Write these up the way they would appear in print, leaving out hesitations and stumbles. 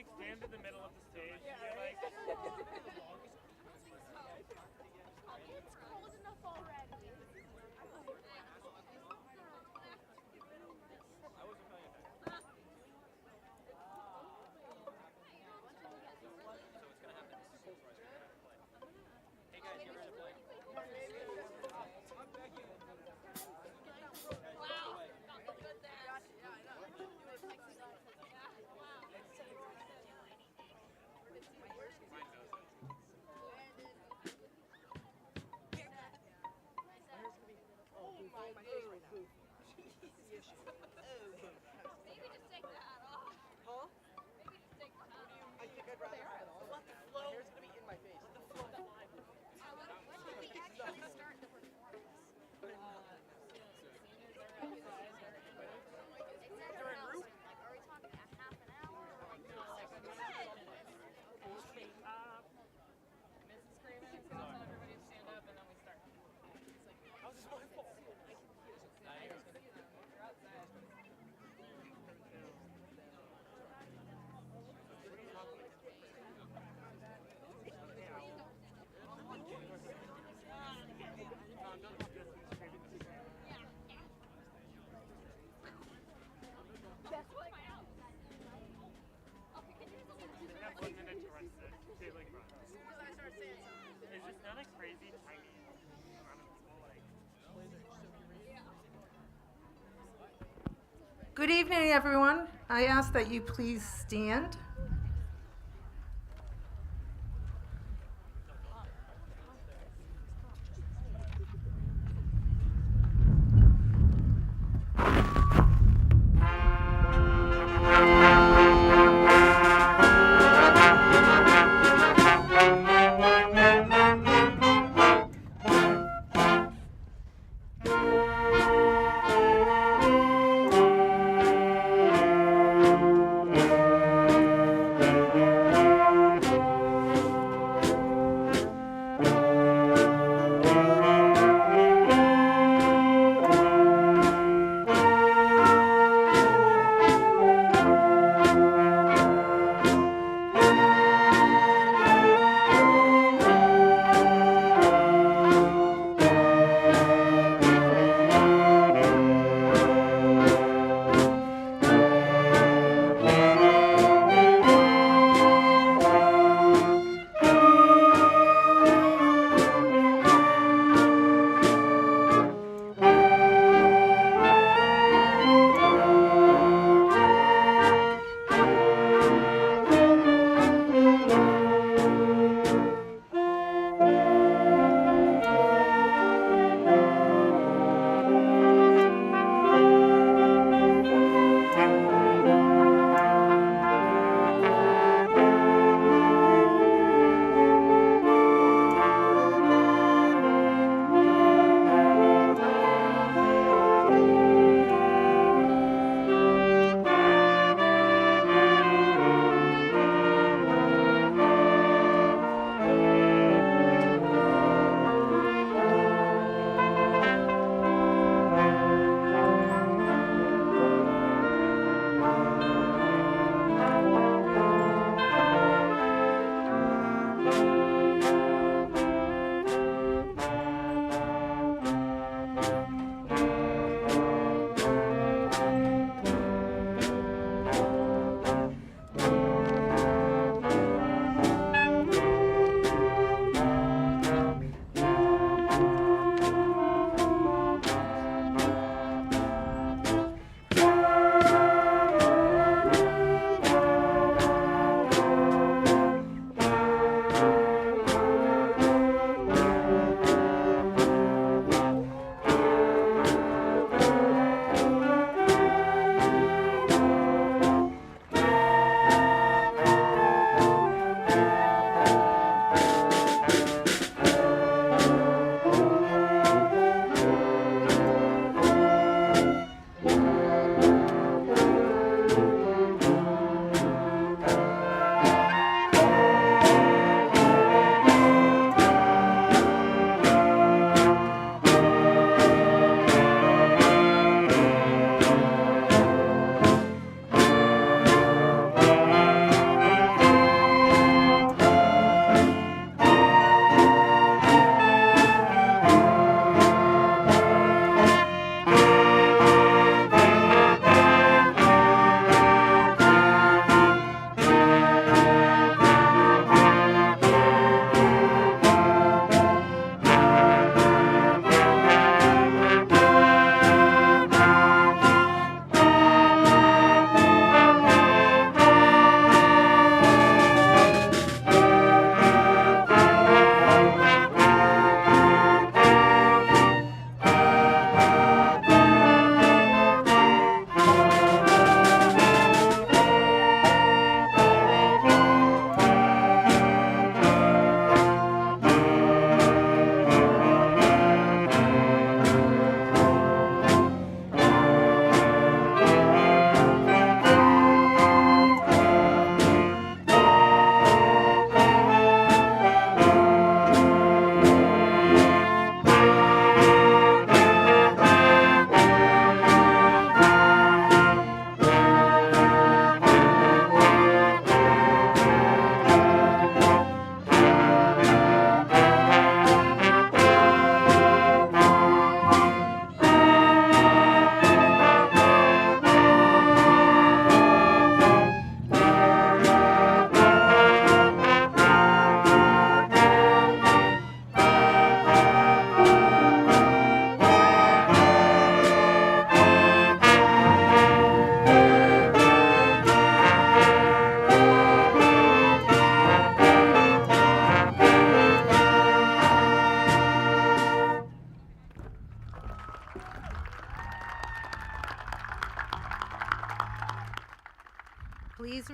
like stand in the middle of the stage. Yeah, you're like. It's cold enough already. Good evening, everyone. I ask that you please stand.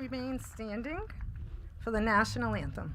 remain standing for the national anthem.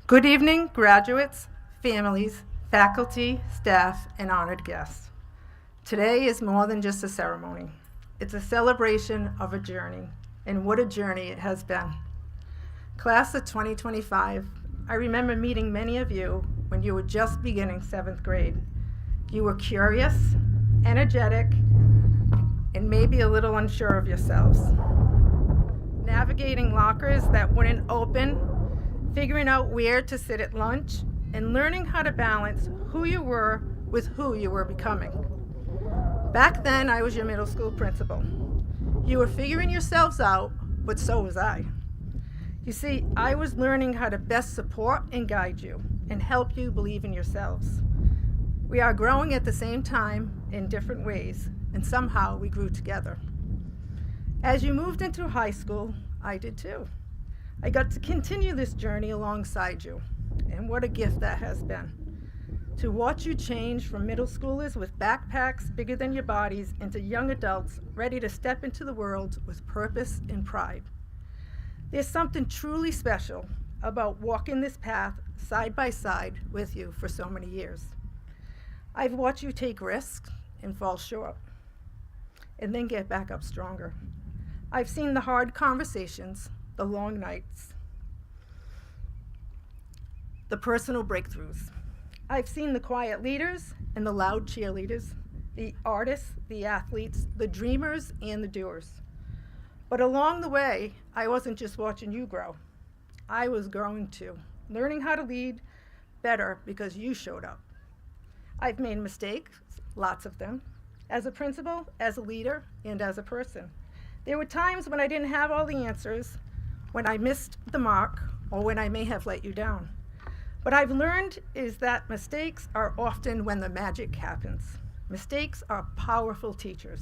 Good evening, graduates, families, faculty, staff, and honored guests. Today is more than just a ceremony. It's a celebration of a journey, and what a journey it has been. Class of 2025, I remember meeting many of you when you were just beginning 7th grade. You were curious, energetic, and maybe a little unsure of yourselves. Navigating lockers that wouldn't open, figuring out where to sit at lunch, and learning how to balance who you were with who you were becoming. Back then, I was your middle school principal. You were figuring yourselves out, but so was I. You see, I was learning how to best support and guide you and help you believe in yourselves. We are growing at the same time in different ways, and somehow we grew together. As you moved into high school, I did too. I got to continue this journey alongside you, and what a gift that has been. To watch you change from middle schoolers with backpacks bigger than your bodies into young adults ready to step into the world with purpose and pride. There's something truly special about walking this path side by side with you for so many years. I've watched you take risks and fall short, and then get back up stronger. I've seen the hard conversations, the long nights, the personal breakthroughs. I've seen the quiet leaders and the loud cheerleaders, the artists, the athletes, the dreamers, and the doers. But along the way, I wasn't just watching you grow. I was growing too, learning how to lead better because you showed up. I've made mistakes, lots of them, as a principal, as a leader, and as a person. There were times when I didn't have all the answers, when I missed the mark, or when I may have let you down. What I've learned is that mistakes are often when the magic happens. Mistakes are powerful teachers.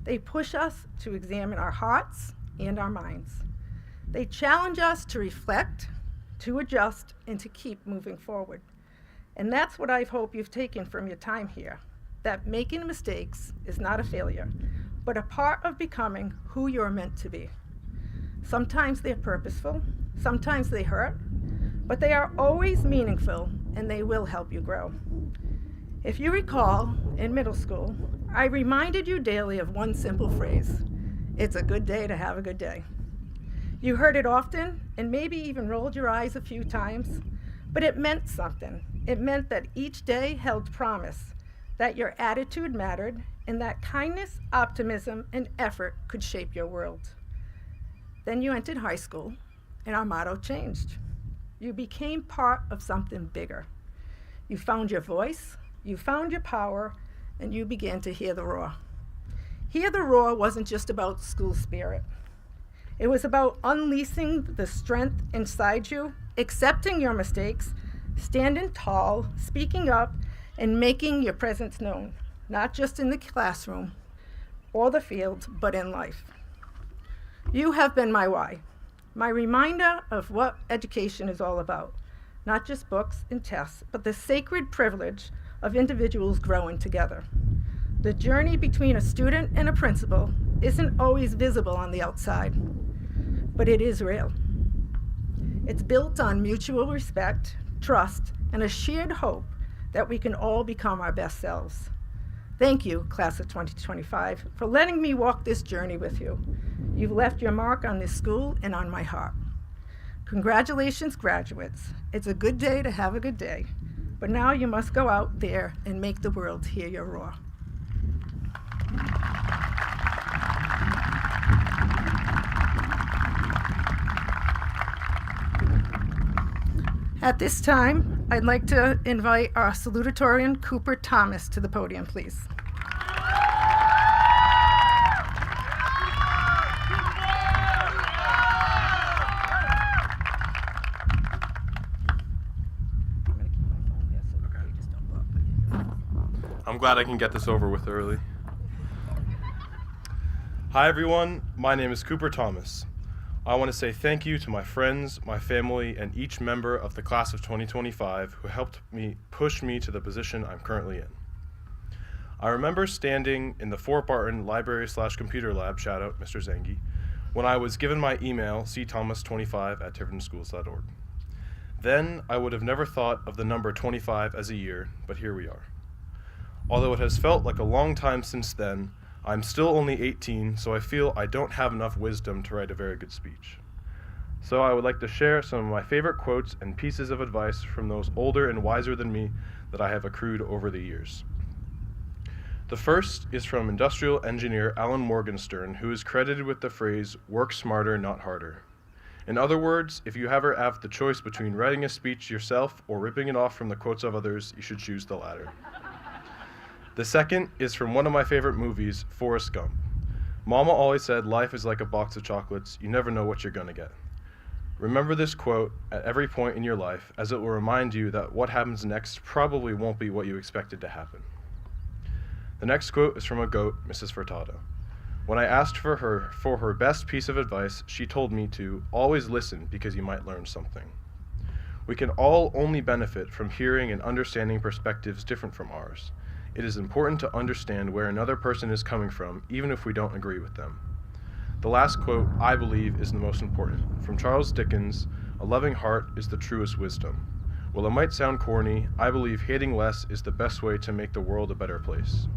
They push us to examine our hearts and our minds. They challenge us to reflect, to adjust, and to keep moving forward. And that's what I hope you've taken from your time here, that making mistakes is not a failure, but a part of becoming who you're meant to be. Sometimes they're purposeful, sometimes they hurt, but they are always meaningful, and they will help you grow. If you recall, in middle school, I reminded you daily of one simple phrase: it's a good day to have a good day. You heard it often, and maybe even rolled your eyes a few times, but it meant something. It meant that each day held promise, that your attitude mattered, and that kindness, optimism, and effort could shape your world. Then you entered high school, and our motto changed. You became part of something bigger. You found your voice, you found your power, and you began to hear the roar. Hear the roar wasn't just about school spirit. It was about unleashing the strength inside you, accepting your mistakes, standing tall, speaking up, and making your presence known, not just in the classroom or the field, but in life. You have been my why, my reminder of what education is all about, not just books and tests, but the sacred privilege of individuals growing together. The journey between a student and a principal isn't always visible on the outside, but it is real. It's built on mutual respect, trust, and a shared hope that we can all become our best selves. Thank you, class of 2025, for letting me walk this journey with you. You've left your mark on this school and on my heart. Congratulations, graduates. It's a good day to have a good day, but now you must go out there and make the world hear your roar. At this time, I'd like to invite our salutatorian, Cooper Thomas, to the podium, please. I'm glad I can get this over with early. Hi everyone, my name is Cooper Thomas. I want to say thank you to my friends, my family, and each member of the class of 2025 who helped me push me to the position I'm currently in. I remember standing in the Fort Barton Library/Computer Lab, shout out Mr. Zangi, when I was given my email, cthomas25@tivertonschools.org. Then I would have never thought of the number 25 as a year, but here we are. Although it has felt like a long time since then, I'm still only 18, so I feel I don't have enough wisdom to write a very good speech. So I would like to share some of my favorite quotes and pieces of advice from those older and wiser than me that I have accrued over the years. The first is from industrial engineer Alan Morgenstern, who is credited with the phrase, "Work smarter, not harder." In other words, if you ever have the choice between writing a speech yourself or ripping it off from the quotes of others, you should choose the latter. The second is from one of my favorite movies, Forrest Gump. Mama always said life is like a box of chocolates, you never know what you're gonna get. Remember this quote at every point in your life, as it will remind you that what happens next probably won't be what you expected to happen. The next quote is from a goat, Mrs. Furtado. When I asked for her best piece of advice, she told me to always listen because you might learn something. We can all only benefit from hearing and understanding perspectives different from ours. It is important to understand where another person is coming from, even if we don't agree with them. The last quote, I believe, is the most important. From Charles Dickens, "A loving heart is the truest wisdom." While it might sound corny, I believe hating less is the best way to make the world a better place.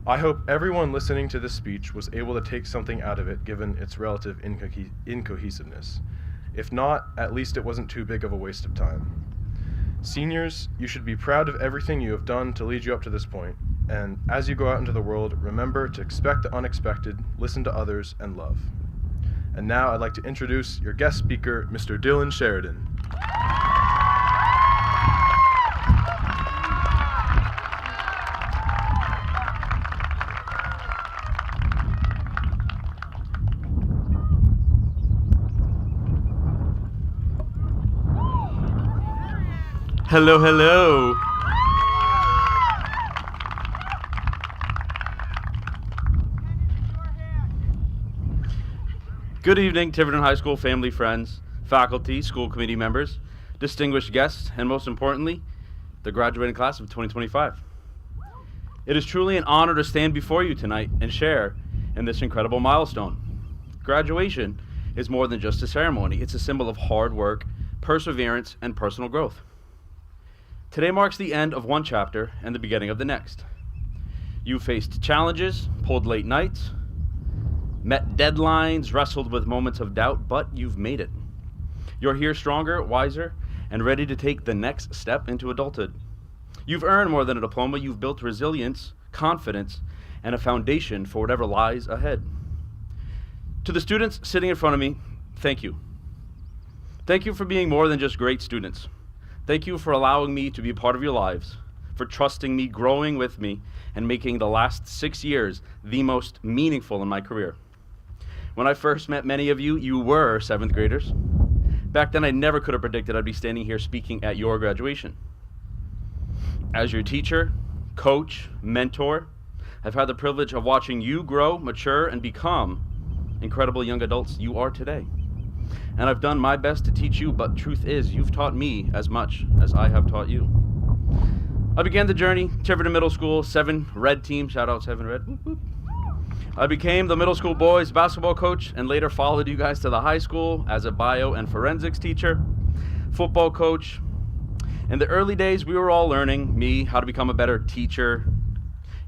I hope everyone listening to this speech was able to take something out of it given its relative incohesiveness. If not, at least it wasn't too big of a waste of time. Seniors, you should be proud of everything you have done to lead you up to this point, and as you go out into the world, remember to expect the unexpected, listen to others, and love. And now I'd like to introduce your guest speaker, Mr. Dylan Sheridan. Hello, hello. Good evening, Tiverton High School family, friends, faculty, school committee members, distinguished guests, and most importantly, the graduating class of 2025. It is truly an honor to stand before you tonight and share in this incredible milestone. Graduation is more than just a ceremony. It's a symbol of hard work, perseverance, and personal growth. Today marks the end of one chapter and the beginning of the next. You faced challenges, pulled late nights, met deadlines, wrestled with moments of doubt, but you've made it. You're here stronger, wiser, and ready to take the next step into adulthood. You've earned more than a diploma. You've built resilience, confidence, and a foundation for whatever lies ahead. To the students sitting in front of me, thank you. Thank you for being more than just great students. Thank you for allowing me to be a part of your lives, for trusting me, growing with me, and making the last 6 years the most meaningful in my career. When I first met many of you, you were 7th graders. Back then, I never could have predicted I'd be standing here speaking at your graduation. As your teacher, coach, mentor, I've had the privilege of watching you grow, mature, and become incredible young adults you are today. And I've done my best to teach you, but truth is, you've taught me as much as I have taught you. I began the journey, Tiverton Middle School, 7 Red team, shout out 7 Red. Whoop, whoop. I became the middle school boys basketball coach and later followed you guys to the high school as a bio and forensics teacher, football coach. In the early days, we were all learning, me, how to become a better teacher,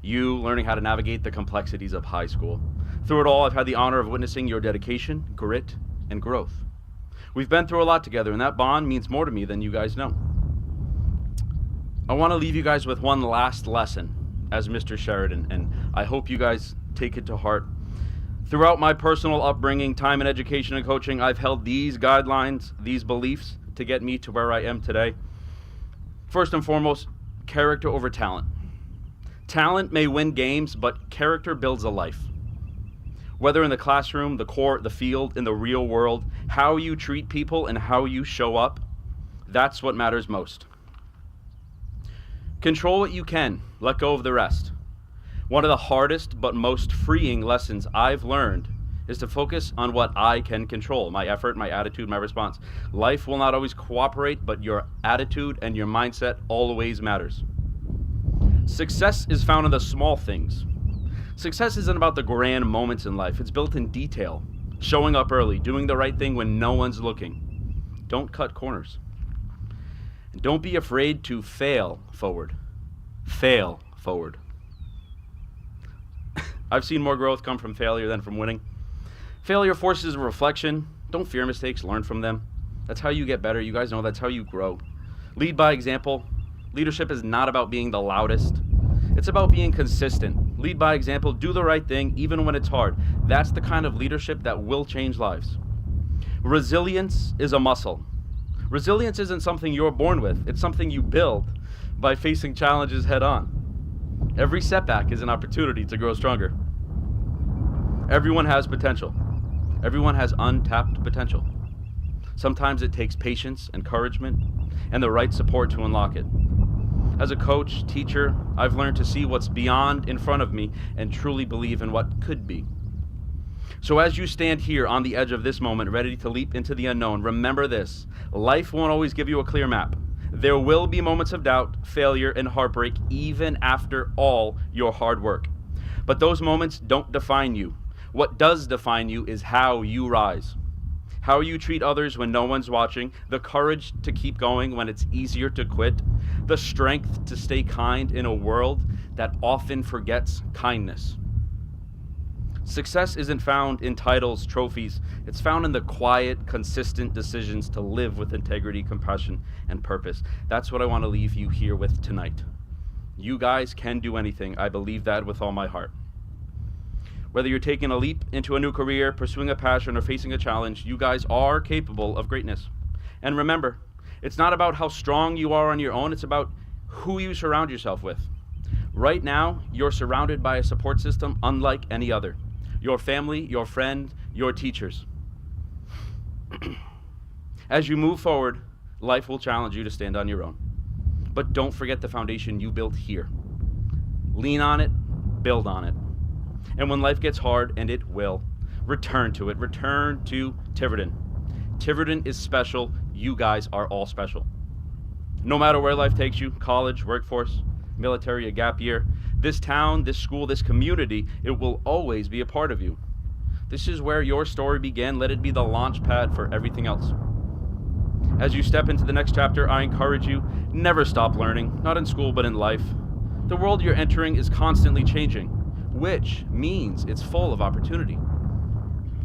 you learning how to navigate the complexities of high school. Through it all, I've had the honor of witnessing your dedication, grit, and growth. We've been through a lot together, and that bond means more to me than you guys know. I want to leave you guys with one last lesson as Mr. Sheridan, and I hope you guys take it to heart. Throughout my personal upbringing, time in education and coaching, I've held these guidelines, these beliefs to get me to where I am today. First and foremost, character over talent. Talent may win games, but character builds a life. Whether in the classroom, the court, the field, in the real world, how you treat people and how you show up, that's what matters most. Control what you can, let go of the rest. One of the hardest but most freeing lessons I've learned is to focus on what I can control, my effort, my attitude, my response. Life will not always cooperate, but your attitude and your mindset always matters. Success is found in the small things. Success isn't about the grand moments in life. It's built in detail, showing up early, doing the right thing when no one's looking. Don't cut corners. And don't be afraid to fail forward. Fail forward. I've seen more growth come from failure than from winning. Failure forces a reflection. Don't fear mistakes, learn from them. That's how you get better. You guys know that's how you grow. Lead by example. Leadership is not about being the loudest. It's about being consistent. Lead by example, do the right thing even when it's hard. That's the kind of leadership that will change lives. Resilience is a muscle. Resilience isn't something you're born with. It's something you build by facing challenges head on. Every setback is an opportunity to grow stronger. Everyone has potential. Everyone has untapped potential. Sometimes it takes patience, encouragement, and the right support to unlock it. As a coach, teacher, I've learned to see what's beyond in front of me and truly believe in what could be. So as you stand here on the edge of this moment, ready to leap into the unknown, remember this: life won't always give you a clear map. There will be moments of doubt, failure, and heartbreak even after all your hard work. But those moments don't define you. What does define you is how you rise. How you treat others when no one's watching, the courage to keep going when it's easier to quit, the strength to stay kind in a world that often forgets kindness. Success isn't found in titles, trophies. It's found in the quiet, consistent decisions to live with integrity, compassion, and purpose. That's what I want to leave you here with tonight. You guys can do anything. I believe that with all my heart. Whether you're taking a leap into a new career, pursuing a passion, or facing a challenge, you guys are capable of greatness. And remember, it's not about how strong you are on your own, it's about who you surround yourself with. Right now, you're surrounded by a support system unlike any other. Your family, your friend, your teachers. As you move forward, life will challenge you to stand on your own. But don't forget the foundation you built here. Lean on it, build on it. And when life gets hard, and it will, return to it. Return to Tiverton. Tiverton is special. You guys are all special. No matter where life takes you, college, workforce, military, a gap year, this town, this school, this community, it will always be a part of you. This is where your story began. Let it be the launch pad for everything else. As you step into the next chapter, I encourage you, never stop learning, not in school, but in life. The world you're entering is constantly changing, which means it's full of opportunity.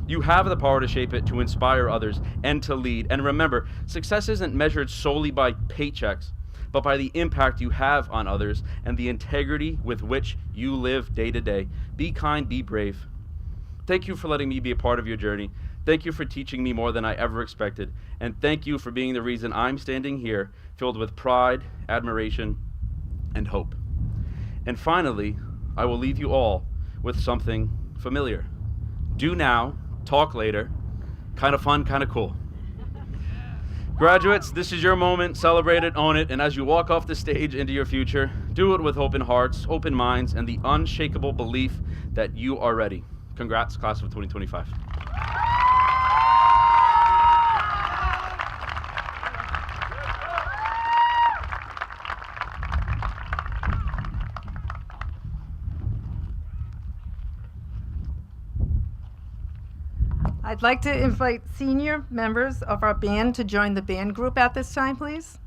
You have the power to shape it, to inspire others, and to lead. And remember, success isn't measured solely by paychecks, but by the impact you have on others and the integrity with which you live day to day. Be kind, be brave. Thank you for letting me be a part of your journey. Thank you for teaching me more than I ever expected. And thank you for being the reason I'm standing here, filled with pride, admiration, and hope. And finally, I will leave you all with something familiar. Do now, talk later. Kind of fun, kind of cool. Graduates, this is your moment. Celebrate it, own it, and as you walk off the stage into your future, do it with open hearts, open minds, and the unshakable belief that you are ready. Congrats, class of 2025. I'd like to invite senior members of our band to join the band group at this time, please.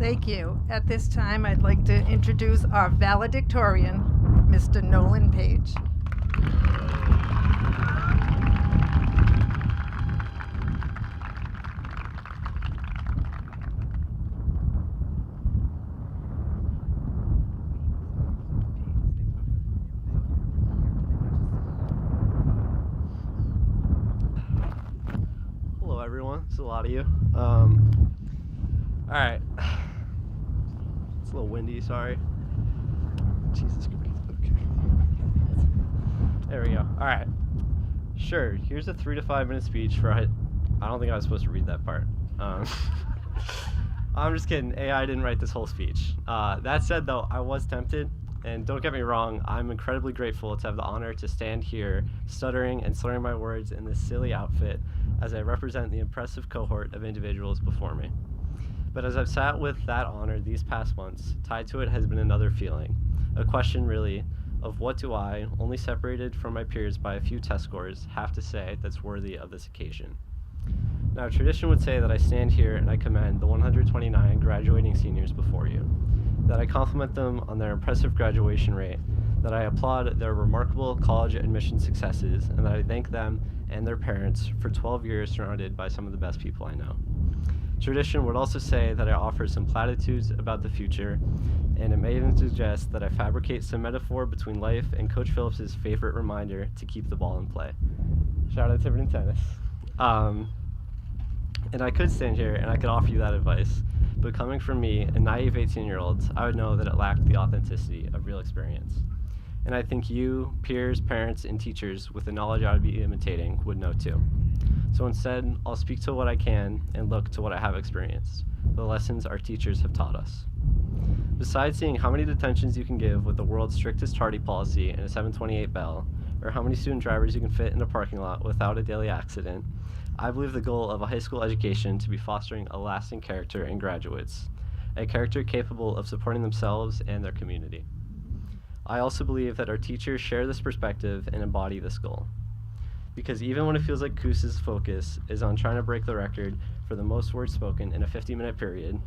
Thank you. At this time, I'd like to introduce our valedictorian, Mr. Nolan Page. Hello, everyone. It's a lot of you. All right. It's a little windy, sorry. Jesus Christ. Okay. There we go. All right. Sure. Here's a 3 to 5 minute speech for. I don't think I was supposed to read that part. I'm just kidding. AI didn't write this whole speech. That said, though, I was tempted. And don't get me wrong, I'm incredibly grateful to have the honor to stand here stuttering and slurring my words in this silly outfit as I represent the impressive cohort of individuals before me. But as I've sat with that honor these past months, tied to it has been another feeling, a question really of what do I, only separated from my peers by a few test scores, have to say that's worthy of this occasion. Now, tradition would say that I stand here and I commend the 129 graduating seniors before you, that I compliment them on their impressive graduation rate, that I applaud their remarkable college admission successes, and that I thank them and their parents for 12 years surrounded by some of the best people I know. Tradition would also say that I offer some platitudes about the future, and it may even suggest that I fabricate some metaphor between life and Coach Phillips's favorite reminder to keep the ball in play. Shout out to Tiverton Tennis. And I could stand here and I could offer you that advice, but coming from me, a naive 18-year-old, I would know that it lacked the authenticity of real experience. And I think you, peers, parents, and teachers with the knowledge I would be imitating would know too. So instead, I'll speak to what I can and look to what I have experienced, the lessons our teachers have taught us. Besides seeing how many detentions you can give with the world's strictest tardy policy and a 728 bell, or how many student drivers you can fit in a parking lot without a daily accident, I believe the goal of a high school education to be fostering a lasting character in graduates, a character capable of supporting themselves and their community. I also believe that our teachers share this perspective and embody this goal. Because even when it feels like Koos's focus is on trying to break the record for the most words spoken in a 50-minute period,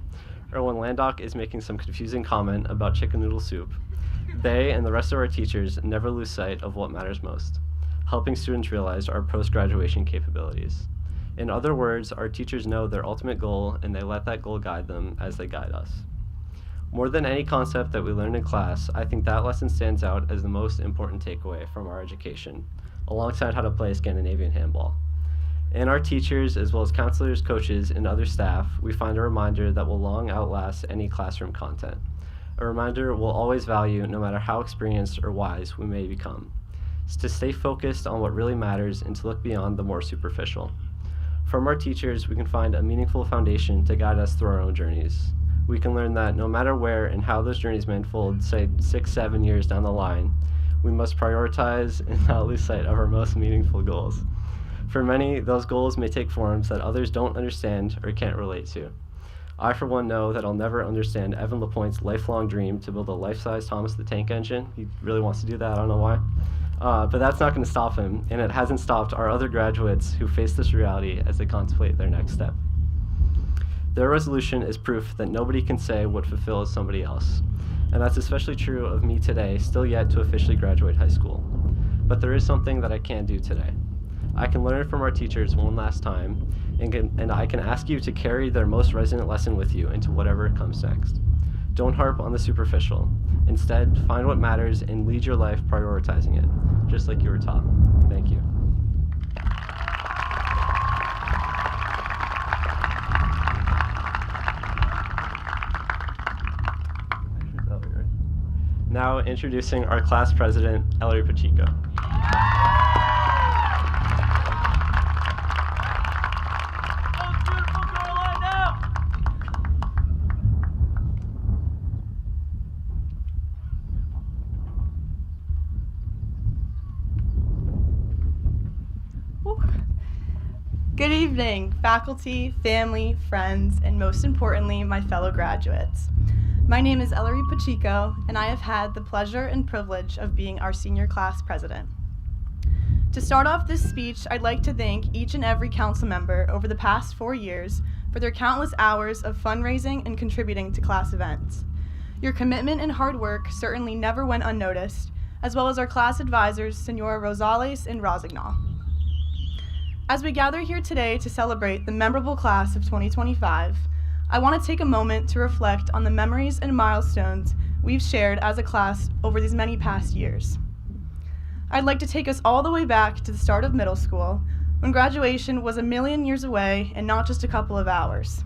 or when Landok is making some confusing comment about chicken noodle soup, they and the rest of our teachers never lose sight of what matters most, helping students realize our post-graduation capabilities. In other words, our teachers know their ultimate goal and they let that goal guide them as they guide us. More than any concept that we learned in class, I think that lesson stands out as the most important takeaway from our education, alongside how to play Scandinavian handball. In our teachers, as well as counselors, coaches, and other staff, we find a reminder that will long outlast any classroom content. A reminder we'll always value no matter how experienced or wise we may become. It's to stay focused on what really matters and to look beyond the more superficial. From our teachers, we can find a meaningful foundation to guide us through our own journeys. We can learn that no matter where and how those journeys may unfold, say 6-7 years down the line, we must prioritize and not lose sight of our most meaningful goals. For many, those goals may take forms that others don't understand or can't relate to. I, for one, know that I'll never understand Evan LaPointe's lifelong dream to build a life-size Thomas the Tank Engine. He really wants to do that, I don't know why. But that's not going to stop him, and it hasn't stopped our other graduates who face this reality as they contemplate their next step. Their resolution is proof that nobody can say what fulfills somebody else. And that's especially true of me today, still yet to officially graduate high school. But there is something that I can do today. I can learn from our teachers one last time, and I can ask you to carry their most resonant lesson with you into whatever comes next. Don't harp on the superficial. Instead, find what matters and lead your life prioritizing it, just like you were taught. Thank you. Now introducing our class president, Ellery Pacheco. Good evening, faculty, family, friends, and most importantly, my fellow graduates. My name is Ellery Pacheco, and I have had the pleasure and privilege of being our senior class president. To start off this speech, I'd like to thank each and every council member over the past 4 years for their countless hours of fundraising and contributing to class events. Your commitment and hard work certainly never went unnoticed, as well as our class advisors, Senora Rosales and Rosignol. As we gather here today to celebrate the memorable class of 2025, I want to take a moment to reflect on the memories and milestones we've shared as a class over these many past years. I'd like to take us all the way back to the start of middle school, when graduation was a million years away and not just a couple of hours.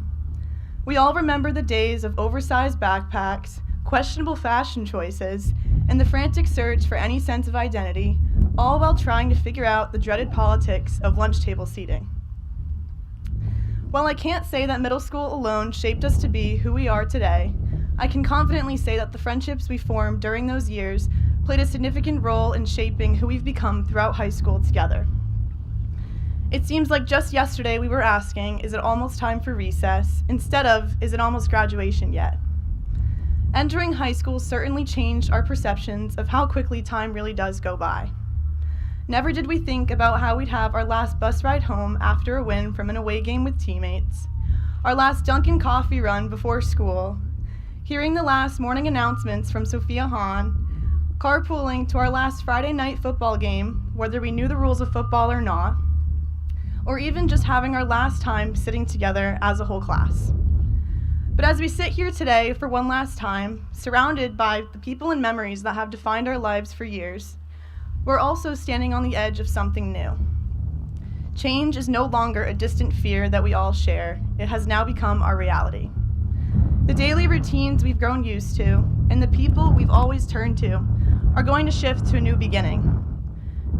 We all remember the days of oversized backpacks, questionable fashion choices, and the frantic search for any sense of identity, all while trying to figure out the dreaded politics of lunch table seating. While I can't say that middle school alone shaped us to be who we are today, I can confidently say that the friendships we formed during those years played a significant role in shaping who we've become throughout high school together. It seems like just yesterday we were asking, is it almost time for recess, instead of, is it almost graduation yet? Entering high school certainly changed our perceptions of how quickly time really does go by. Never did we think about how we'd have our last bus ride home after a win from an away game with teammates, our last Dunkin' coffee run before school, hearing the last morning announcements from Sophia Hahn, carpooling to our last Friday night football game, whether we knew the rules of football or not, or even just having our last time sitting together as a whole class. But as we sit here today for one last time, surrounded by the people and memories that have defined our lives for years, we're also standing on the edge of something new. Change is no longer a distant fear that we all share. It has now become our reality. The daily routines we've grown used to, and the people we've always turned to, are going to shift to a new beginning.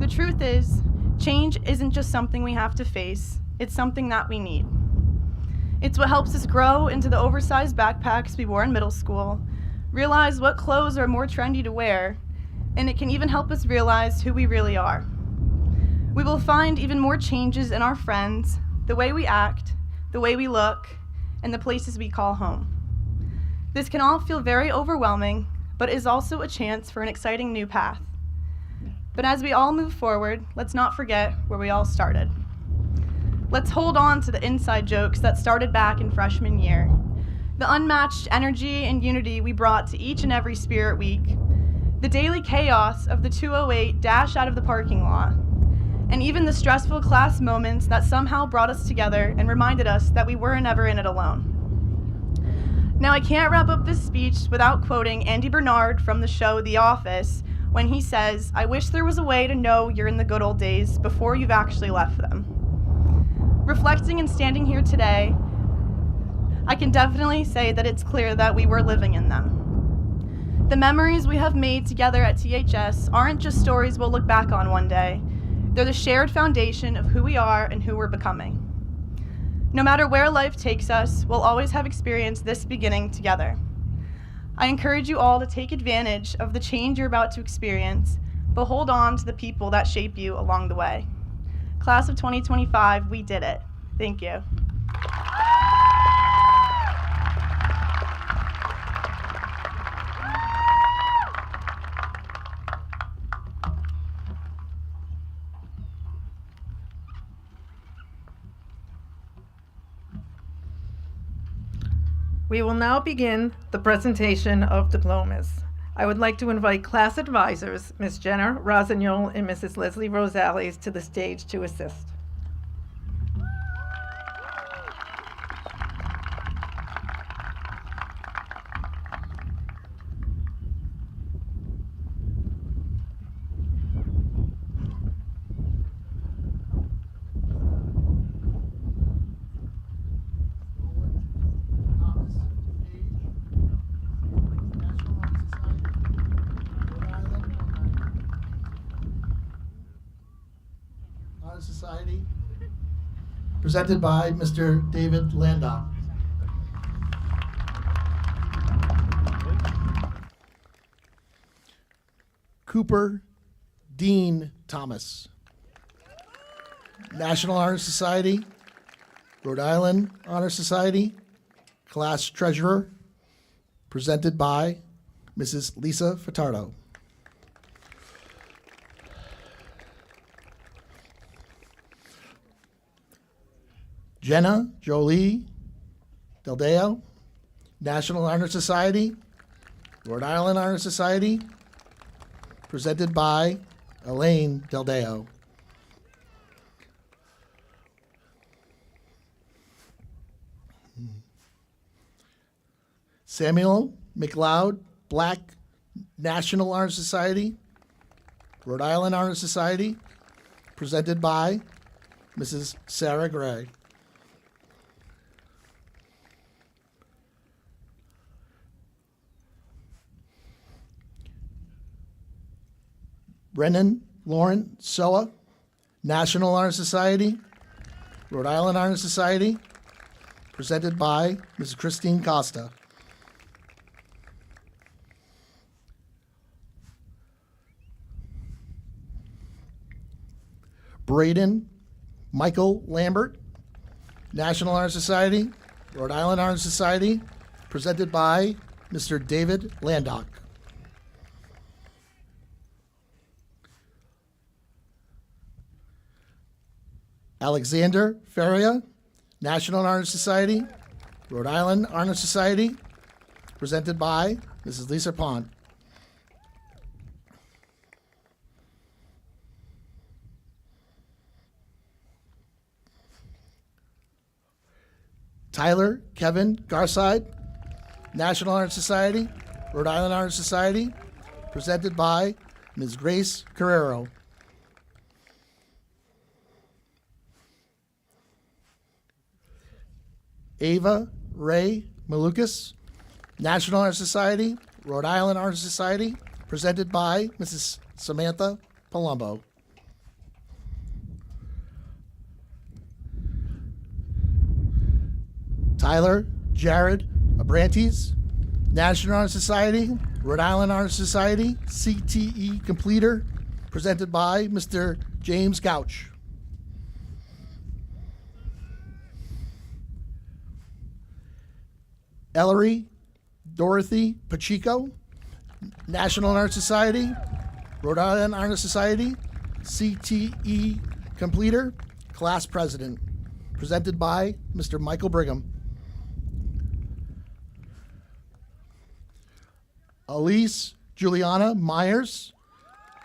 The truth is, change isn't just something we have to face, it's something that we need. It's what helps us grow into the oversized backpacks we wore in middle school, realize what clothes are more trendy to wear, and it can even help us realize who we really are. We will find even more changes in our friends, the way we act, the way we look, and the places we call home. This can all feel very overwhelming, but is also a chance for an exciting new path. But as we all move forward, let's not forget where we all started. Let's hold on to the inside jokes that started back in freshman year, the unmatched energy and unity we brought to each and every Spirit Week, the daily chaos of the 208 dash out of the parking lot, and even the stressful class moments that somehow brought us together and reminded us that we were never in it alone. Now, I can't wrap up this speech without quoting Andy Bernard from the show The Office when he says, "I wish there was a way to know you're in the good old days before you've actually left them." Reflecting and standing here today, I can definitely say that it's clear that we were living in them. The memories we have made together at THS aren't just stories we'll look back on one day. They're the shared foundation of who we are and who we're becoming. No matter where life takes us, we'll always have experienced this beginning together. I encourage you all to take advantage of the change you're about to experience, but hold on to the people that shape you along the way. Class of 2025, we did it. Thank you. We will now begin the presentation of diplomas. I would like to invite class advisors, Ms. Jenna Rosignol and Mrs. Leslie Rosales, to the stage to assist. Society, presented by Mr. David Landock. Cooper Dean Thomas. National Honor Society, Rhode Island Honor Society, Class Treasurer, presented by Mrs. Lisa Furtado. Jenna Jolie Deldeo, National Honor Society, Rhode Island Honor Society, presented by Elaine Deldeo. Samuel McLeod Black, National Honor Society, Rhode Island Honor Society, presented by Mrs. Sarah Gray. Brennan Lauren Soa, National Honor Society, Rhode Island Honor Society, presented by Mrs. Christine Costa. Braden Michael Lambert, National Honor Society, Rhode Island Honor Society, presented by Mr. David Landock. Alexander Feria, National Honor Society, Rhode Island Honor Society, presented by Mrs. Lisa Pond. Tyler Kevin Garside, National Honor Society, Rhode Island Honor Society, presented by Ms. Grace Carrero. Ava Ray Malukas, National Honor Society, Rhode Island Honor Society, presented by Mrs. Samantha Palumbo. Tyler Jared Abrantes, National Honor Society, Rhode Island Honor Society, CTE completer, presented by Mr. James Gouch. Ellery Dorothy Pacheco, National Honor Society, Rhode Island Honor Society, CTE completer, class president, presented by Mr. Michael Brigham. Elise Juliana Myers,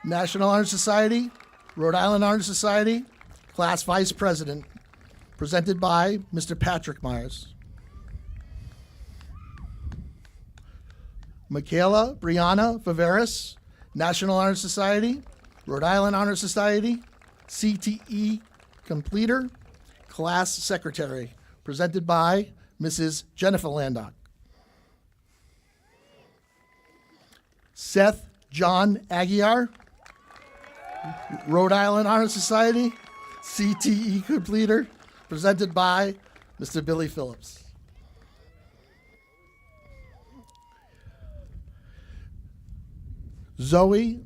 National Honor Society, Rhode Island Honor Society, class vice president, presented by Mr. Patrick Myers. Michaela Brianna Viveris, National Honor Society, Rhode Island Honor Society, CTE completer, class secretary, presented by Mrs. Jennifer Landock. Seth John Aguiar, Rhode Island Honor Society, CTE completer, presented by Mr. Billy Phillips. Zoe,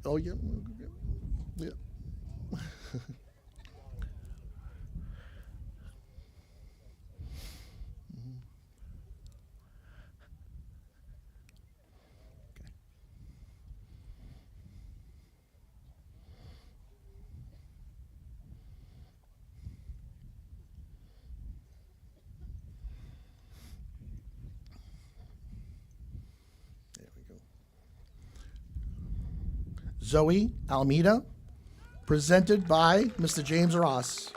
oh yeah, yeah. Zoe Almeida, presented by Mr. James Ross.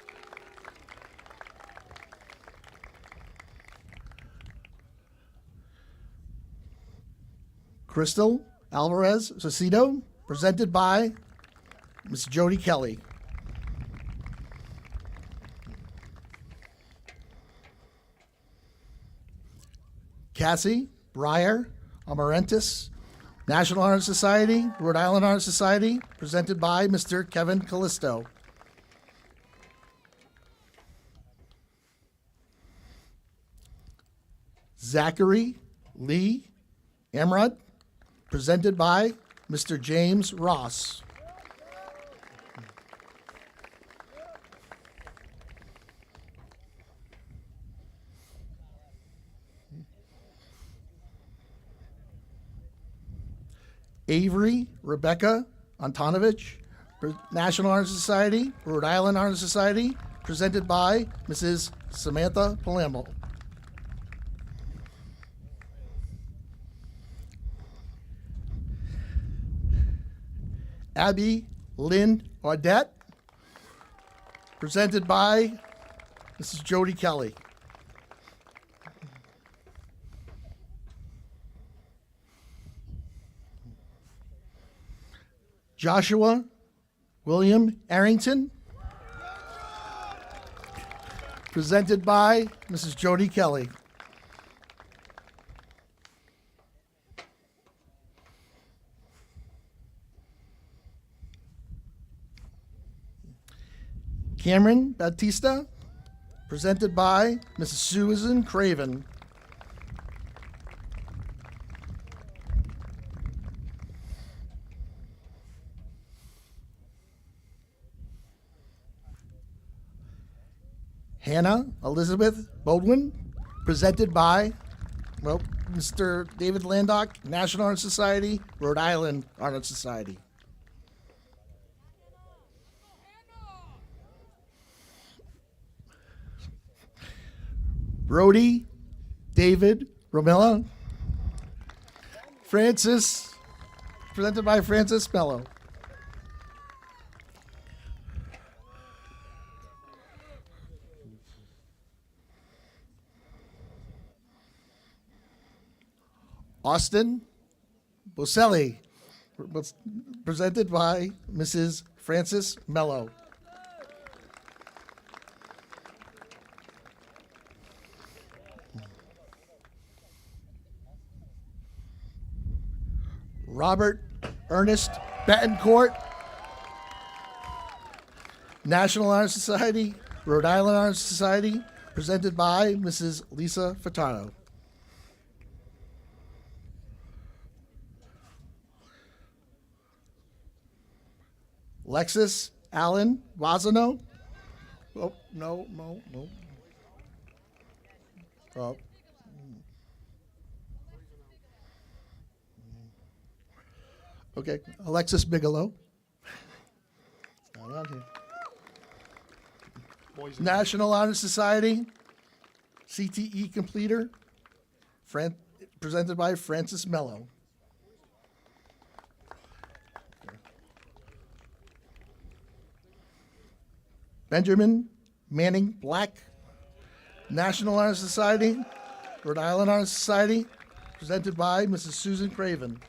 Crystal Alvarez Cecido, presented by Ms. Jody Kelly. Cassie Breyer Amarentis, National Honor Society, Rhode Island Honor Society, presented by Mr. Kevin Callisto. Zachary Lee Amrud, presented by Mr. James Ross. Avery Rebecca Antonovich, National Honor Society, Rhode Island Honor Society, presented by Mrs. Samantha Palambo. Abby Lynn Audette, presented by Mrs. Jody Kelly. Joshua William Arrington, presented by Mrs. Jody Kelly. Cameron Batista, presented by Mrs. Susan Craven. Hannah Elizabeth Baldwin, presented by, well, Mr. David Landock, National Honor Society, Rhode Island Honor Society. Brody David Romella, Francis, presented by Francis Mello. Austin Boselli, presented by Mrs. Francis Mello. Robert Ernest Betancourt, National Honor Society, Rhode Island Honor Society, presented by Mrs. Lisa Furtado. Lexus Allen Wazano. Oh, no. Oh. Okay, Alexis Bigelow. It's not on here. National Honor Society, CTE completer, presented by Francis Mello. Benjamin Manning Black, National Honor Society, Rhode Island Honor Society, presented by Mrs. Susan Craven.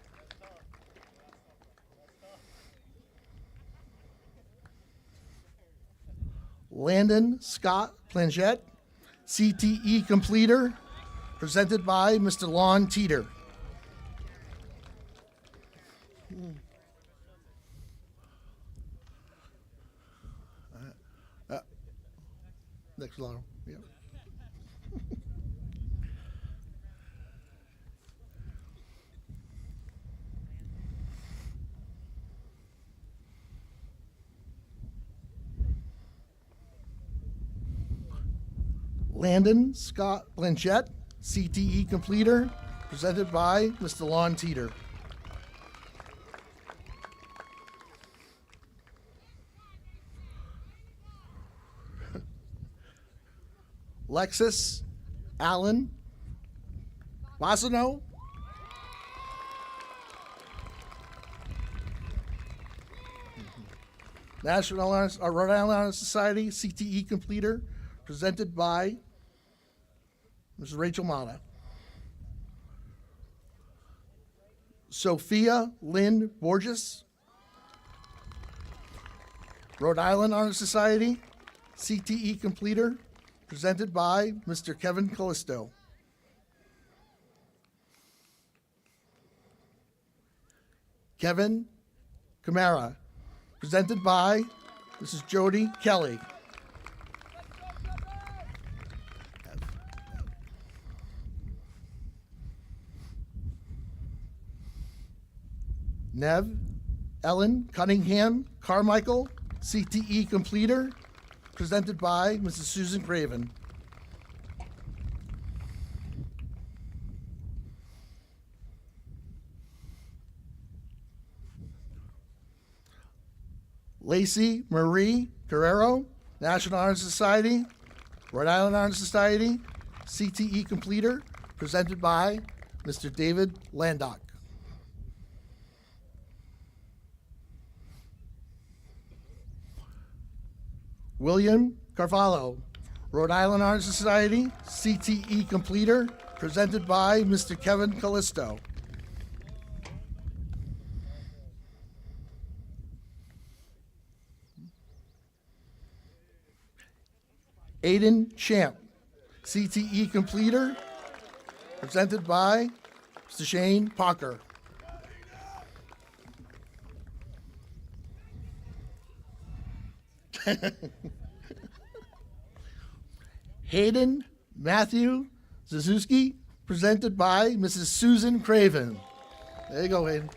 Landon Scott Planchette, CTE completer, presented by Mr. Lon Teeter. Next line, yeah. Landon Scott Blanchette, CTE completer, presented by Mr. Lon Teeter. Lexus Allen Wasano. National Rhode Island Honor Society CTE completer, presented by Mrs. Rachel Mata. Sophia Lynn Borges, Rhode Island Honor Society CTE completer, presented by Mr. Kevin Callisto. Kevin Camara, presented by Mrs. Jody Kelly. Nev Ellen Cunningham Carmichael, CTE completer, presented by Mrs. Susan Craven. Lacey Marie Guerrero, National Honor Society, Rhode Island Honor Society, CTE completer, presented by Mr. David Landock. William Carvalho, Rhode Island Honor Society, CTE completer, presented by Mr. Kevin Callisto. Aiden Champ, CTE completer, presented by Mr. Shane Parker. Hayden Matthew Zazuski, presented by Mrs. Susan Craven. There you go, Hayden.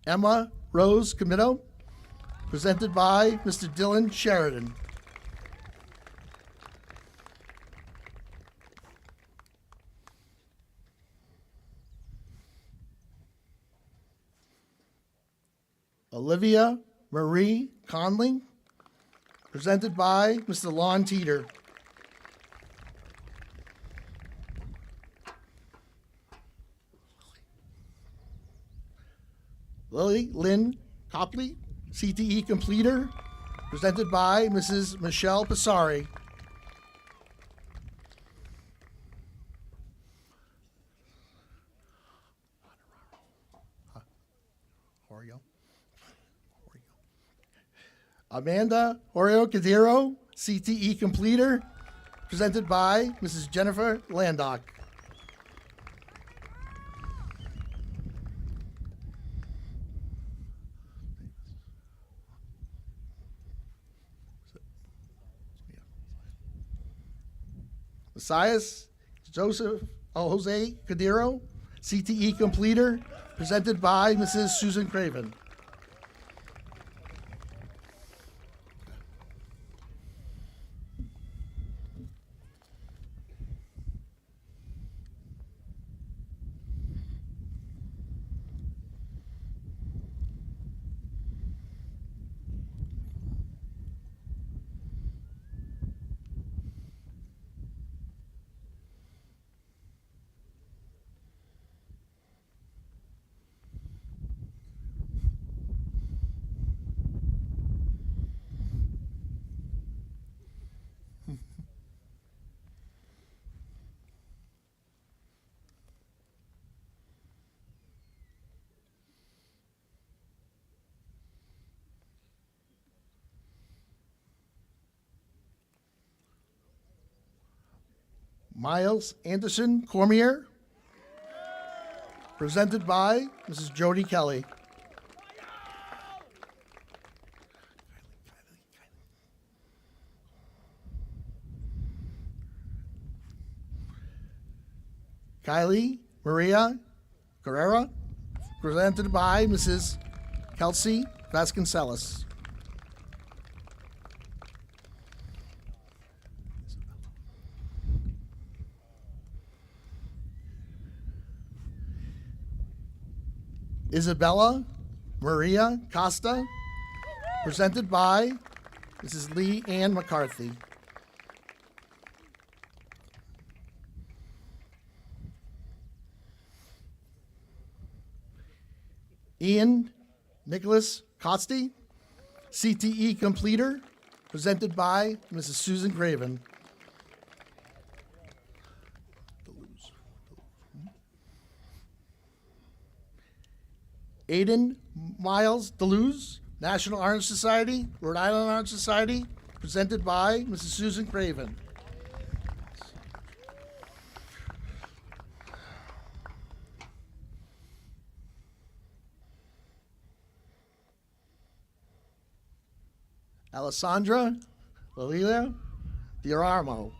Emma Rose Comito, presented by Mr. Dylan Sheridan. Olivia Marie Conley, presented by Mr. Lon Teeter. Lily Lynn Copley, CTE completer, presented by Mrs. Michelle Passari. Oreo. Amanda Oreo Cadero, CTE completer, presented by Mrs. Jennifer Landock. Messias Jose Cadero, CTE completer, presented by Mrs. Susan Craven. Miles Anderson Cormier, presented by Mrs. Jody Kelly. Kylie Maria Guerrera, presented by Mrs. Kelsey Vasconcelos. Isabella Maria Costa, presented by Mrs. Lee Ann McCarthy. Ian Nicholas Costi, CTE completer, presented by Mrs. Susan Craven. Aiden Miles Deleuze, National Honor Society, Rhode Island Honor Society, presented by Mrs. Susan Craven. Alessandra Lilia Diaramo,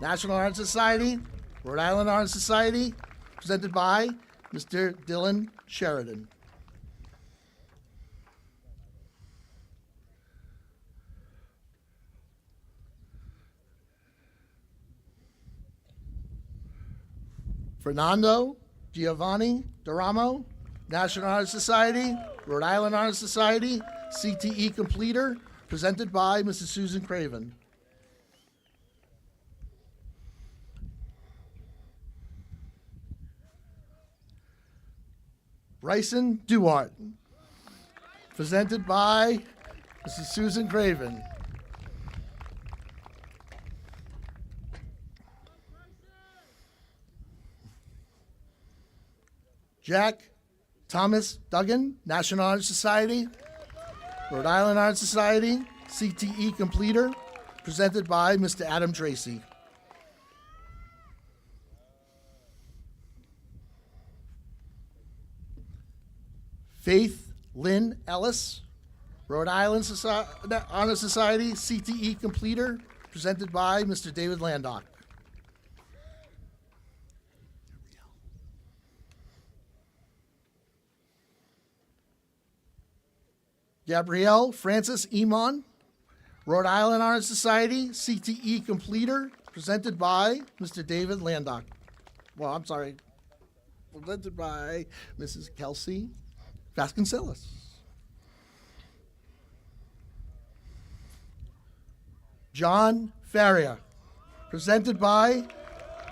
National Honor Society, Rhode Island Honor Society, presented by Mr. Dylan Sheridan. Fernando Giovanni Duramo, National Honor Society, Rhode Island Honor Society, CTE completer, presented by Mrs. Susan Craven. Bryson Duart, presented by Mrs. Susan Craven. Jack Thomas Duggan, National Honor Society, Rhode Island Honor Society, CTE completer, presented by Mr. Adam Tracy. Faith Lynn Ellis, Rhode Island Honor Society, CTE completer, presented by Mr. David Landock. Gabrielle Francis Emon, Rhode Island Honor Society, CTE completer, presented by Mr. David Landock. Well, I'm sorry, presented by Mrs. Kelsey Vasconcelos. John Faria, presented by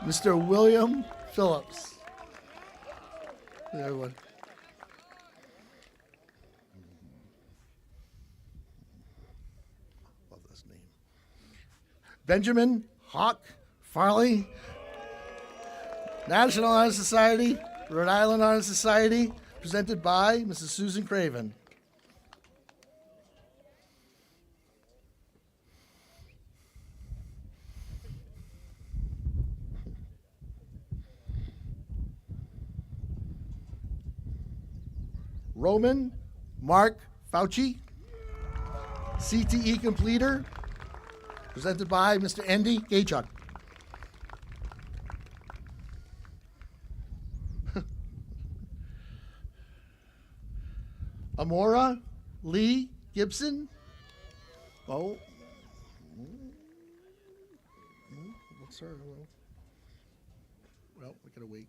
Mr. William Phillips. Everyone. Love this name. Benjamin Hawk Farley, National Honor Society, Rhode Island Honor Society, presented by Mrs. Susan Craven. Roman Mark Fauci, CTE completer, presented by Mr. Andy Gaychuk. Amora Lee Gibson. Oh. What's her? Well, we gotta wait.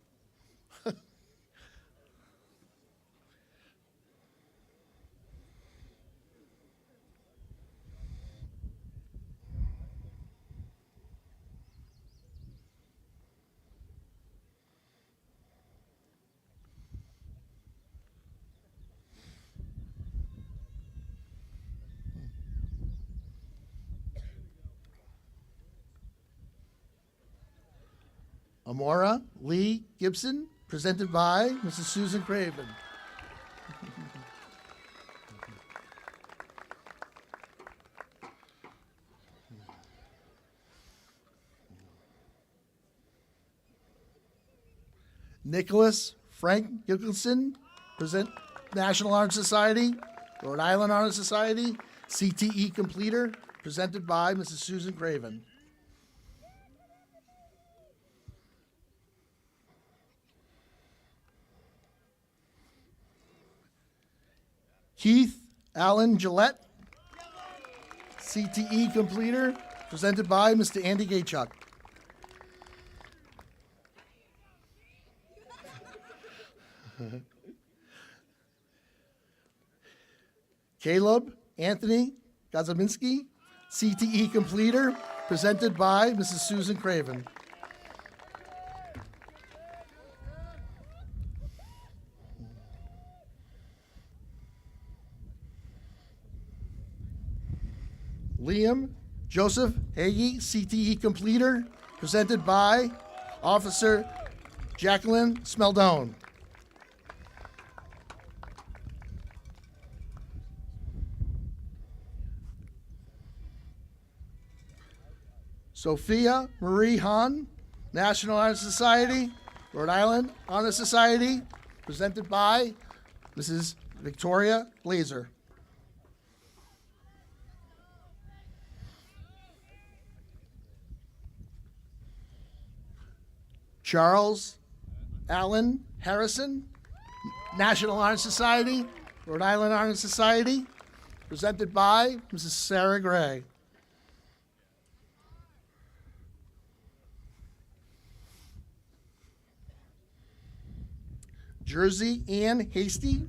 Amora Lee Gibson, presented by Mrs. Susan Craven. Nicholas Frank Gilkinson, National Honor Society, Rhode Island Honor Society, CTE completer, presented by Mrs. Susan Craven. Keith Allen Gillette, CTE completer, presented by Mr. Andy Gaychuk. Caleb Anthony Gazaminski, CTE completer, presented by Mrs. Susan Craven. Liam Joseph Hagee, CTE completer, presented by Officer Jacqueline Smeldone. Sophia Marie Hahn, National Honor Society, Rhode Island Honor Society, presented by Mrs. Victoria Glazer. Charles Allen Harrison, National Honor Society, Rhode Island Honor Society, presented by Mrs. Sarah Gray. Jersey Ann Hasty,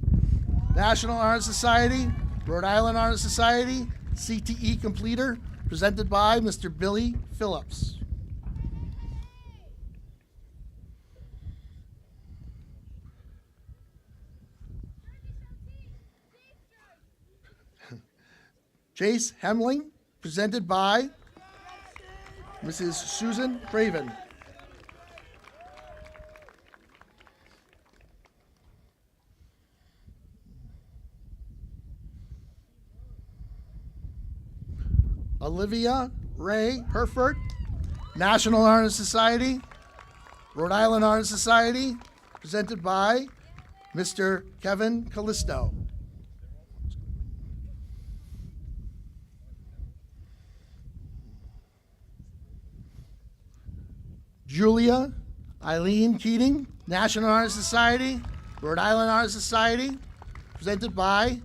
National Honor Society, Rhode Island Honor Society, CTE completer, presented by Mr. Billy Phillips. Chase Hemling, presented by Mrs. Susan Craven. Olivia Ray Herford, National Honor Society, Rhode Island Honor Society, presented by Mr. Kevin Callisto. Julia Eileen Keating, National Honor Society, Rhode Island Honor Society, presented by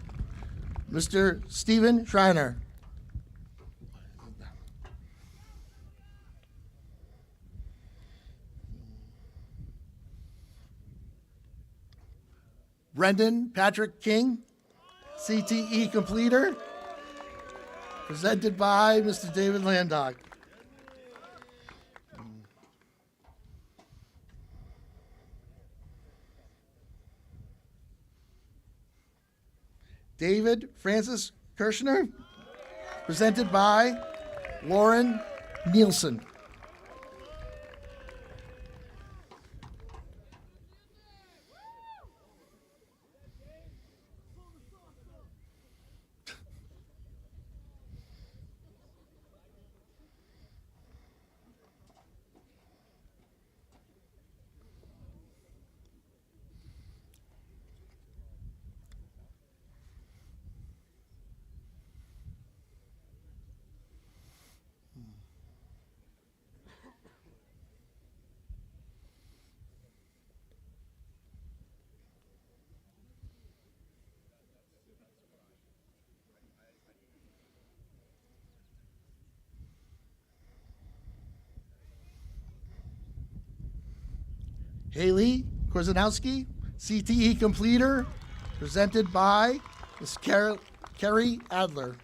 Mr. Stephen Schreiner. Brendan Patrick King, CTE completer, presented by Mr. David Landog. David Francis Kirshner, presented by Lauren Nielsen. Haley Korzanowski, CTE completer, presented by Ms. Carrie Adler.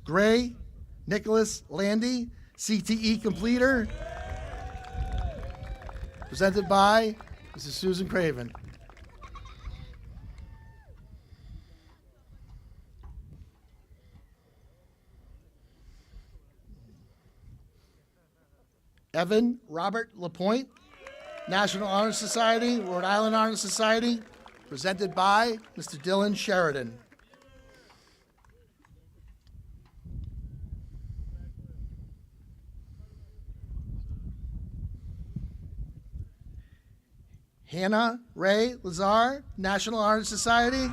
Gray Nicholas Landy, CTE completer, presented by Mrs. Susan Craven. Evan Robert LaPointe, National Honor Society, Rhode Island Honor Society, presented by Mr. Dylan Sheridan. Hannah Ray Lazar, National Honor Society,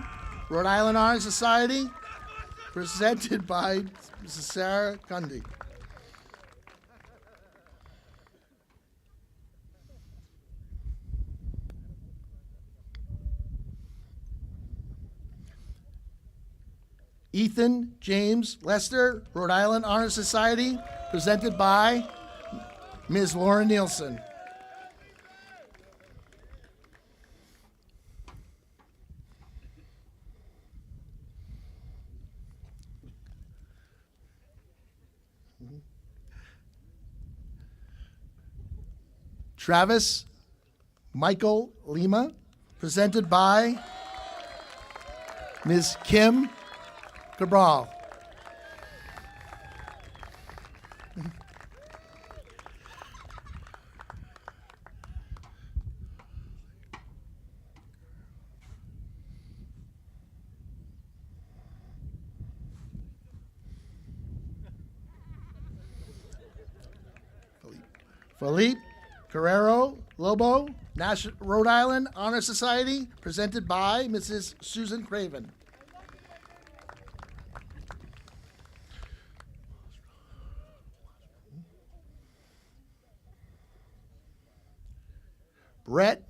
Rhode Island Honor Society, presented by Mrs. Sarah Cundy. Ethan James Lester, Rhode Island Honor Society, presented by Ms. Laura Nielsen. Travis Michael Lima, presented by Ms. Kim Cabral. Felipe Carrero Lobo, Rhode Island Honor Society, presented by Mrs. Susan Craven. Brett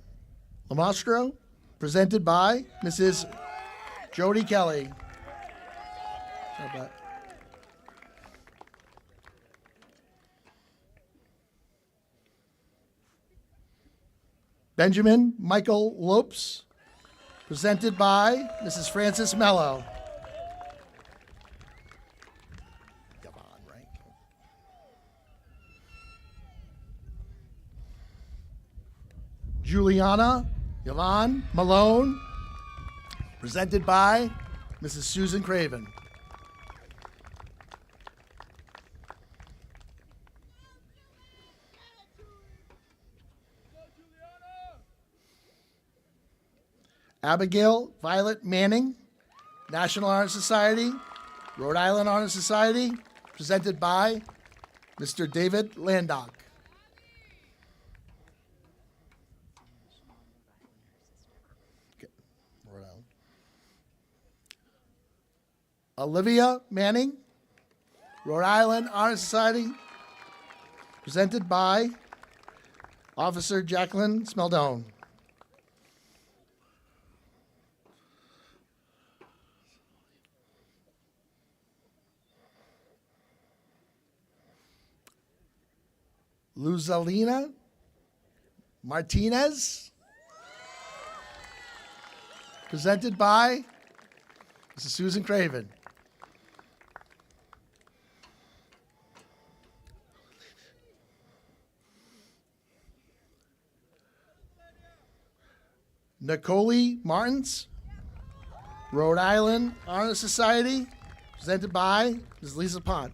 Lamastro, presented by Mrs. Jody Kelly. How about Benjamin Michael Lopes, presented by Mrs. Frances Mello. Yvonne, right? Juliana Yvonne Malone, presented by Mrs. Susan Craven. Abigail Violet Manning, National Honor Society, Rhode Island Honor Society, presented by Mr. David Landock. Okay, Rhode Island. Olivia Manning, Rhode Island Honor Society, presented by Officer Jacqueline Smeldone. Luzalina Martinez, presented by Mrs. Susan Craven. Nicole Martins, Rhode Island Honor Society, presented by Ms. Lisa Pont.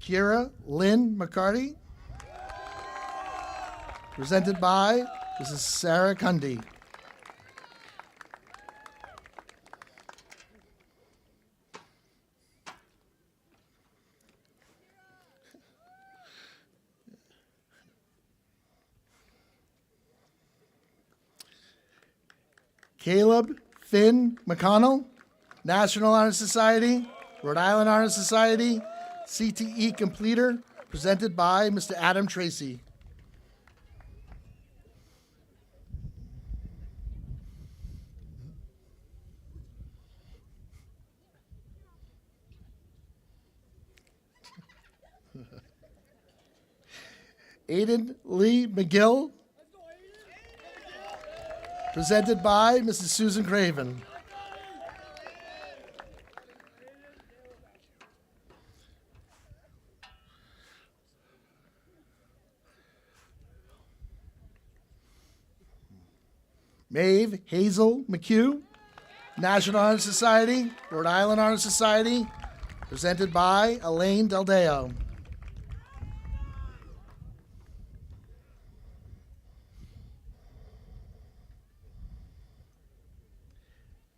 Kira Lynn McCarty, presented by Mrs. Sarah Cundy. Caleb Finn McConnell, National Honor Society, Rhode Island Honor Society, CTE completer, presented by Mr. Adam Tracy. Aiden Lee McGill, presented by Mrs. Susan Craven. Maeve Hazel McHugh, National Honor Society, Rhode Island Honor Society, presented by Elaine Deldeo.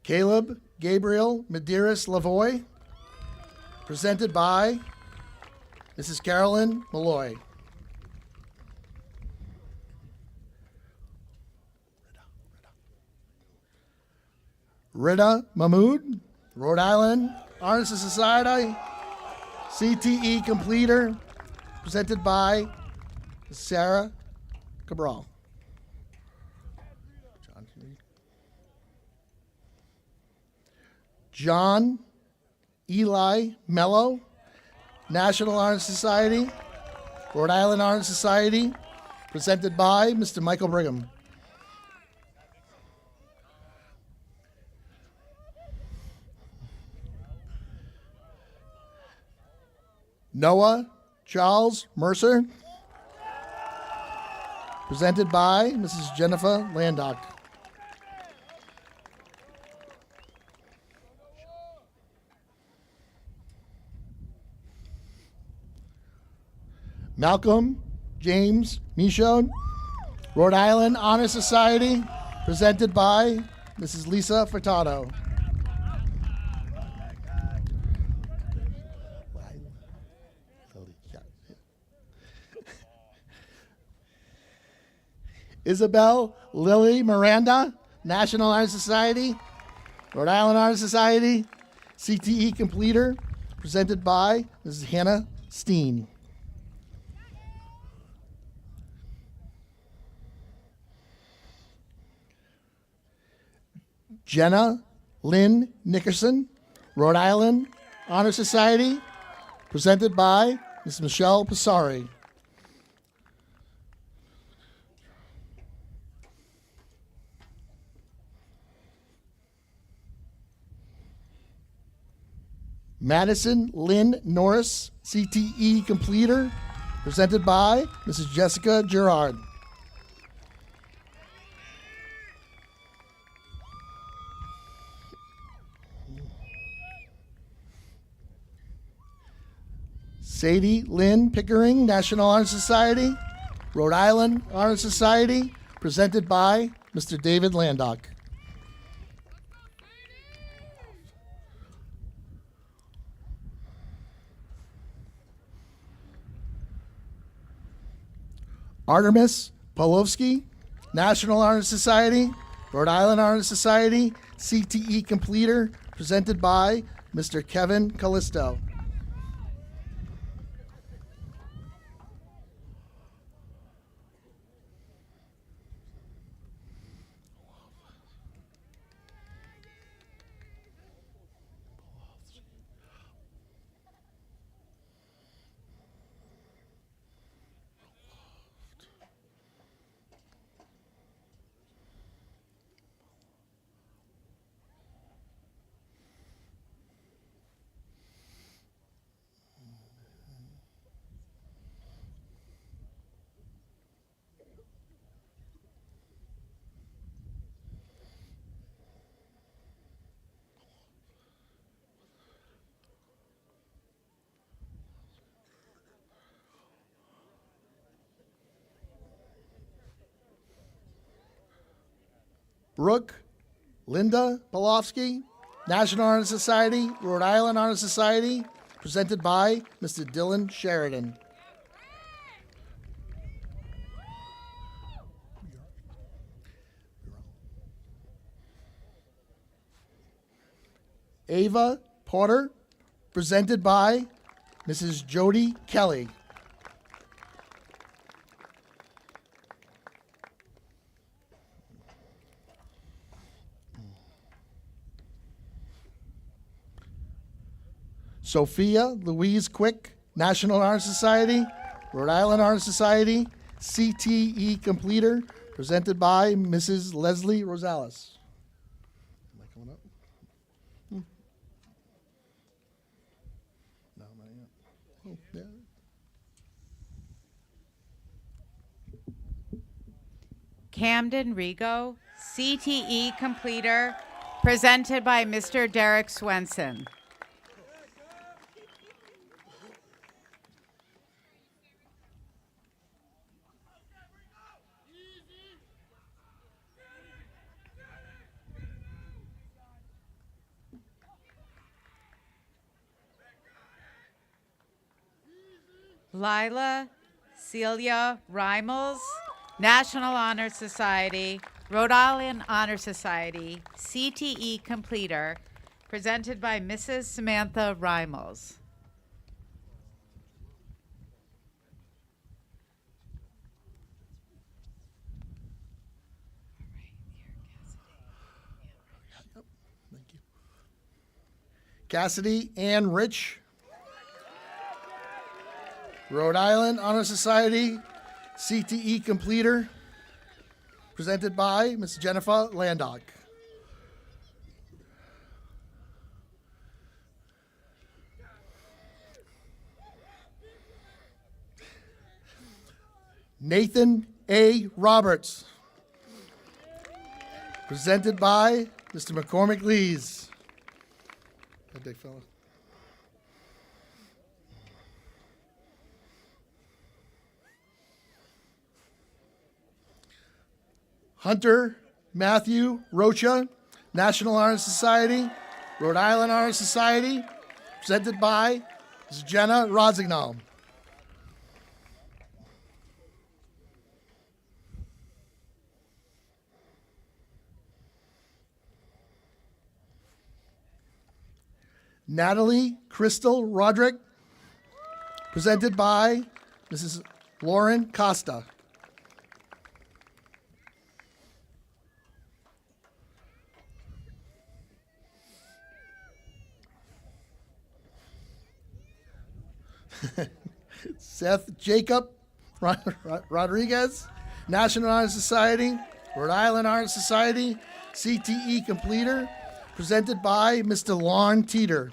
Caleb Gabriel Medeiros Lavoie, presented by Mrs. Carolyn Malloy. Rida Mahmood, Rhode Island Honor Society, CTE completer, presented by Sarah Cabral. John Eli Mello, National Honor Society, Rhode Island Honor Society, presented by Mr. Michael Brigham. Noah Charles Mercer. Presented by Mrs. Jennifer Landock. Malcolm James Michaud, Rhode Island Honor Society, presented by Mrs. Lisa Furtado. Isabel Lily Miranda, National Honor Society, Rhode Island Honor Society, CTE completer, presented by Mrs. Hannah Steen. Jenna Lynn Nickerson, Rhode Island Honor Society, presented by Ms. Michelle Passari. Madison Lynn Norris, CTE completer, presented by Mrs. Jessica Gerard. Sadie Lynn Pickering, National Honor Society, Rhode Island Honor Society, presented by Mr. David Landock. Artemis Pawlowski, National Honor Society, Rhode Island Honor Society, CTE completer, presented by Mr. Kevin Callisto. Brooke Linda Polofsky, National Honor Society, Rhode Island Honor Society, presented by Mr. Dylan Sheridan. Ava Porter, presented by Mrs. Jody Kelly. Sophia Louise Quick, National Honor Society, Rhode Island Honor Society, CTE completer, presented by Mrs. Leslie Rosales. Am I coming up? No, not yet. Oh, yeah. Camden Rigo, CTE completer, presented by Mr. Derek Swenson. Lila Celia Reimels, National Honor Society, Rhode Island Honor Society, CTE completer, presented by Mrs. Samantha Reimels. Thank you. Cassidy Ann Rich, Rhode Island Honor Society, CTE completer, presented by Ms. Jennifer Landock. Nathan A. Roberts. Presented by Mr. McCormick Lees. That big fella. Hunter Matthew Rocha, National Honor Society, Rhode Island Honor Society, presented by Ms. Jenna Rosignol. Natalie Crystal Roderick, presented by Mrs. Lauren Costa. Seth Jacob Rodriguez, National Honor Society, Rhode Island Honor Society, CTE completer, presented by Mr. Lon Teeter.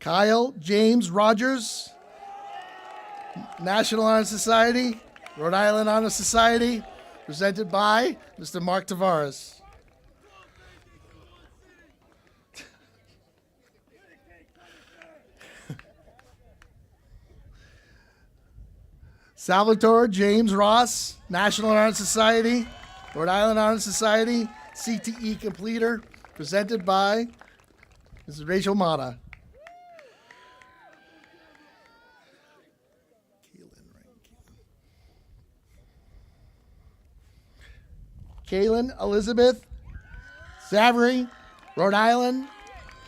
Kyle James Rogers, National Honor Society, Rhode Island Honor Society, presented by Mr. Mark Tavares. Salvatore James Ross, National Honor Society, Rhode Island Honor Society, CTE completer, presented by Mrs. Rachel Mata. Kaylin Elizabeth Savory, Rhode Island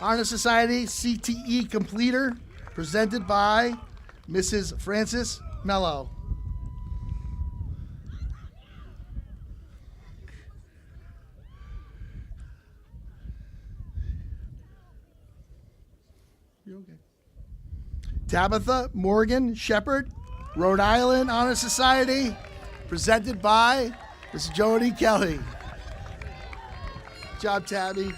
Honor Society, CTE completer, presented by Mrs. Frances Mello. You okay? Tabitha Morgan Shepherd, Rhode Island Honor Society, presented by Miss Jody Kelly. Good job, Tabby.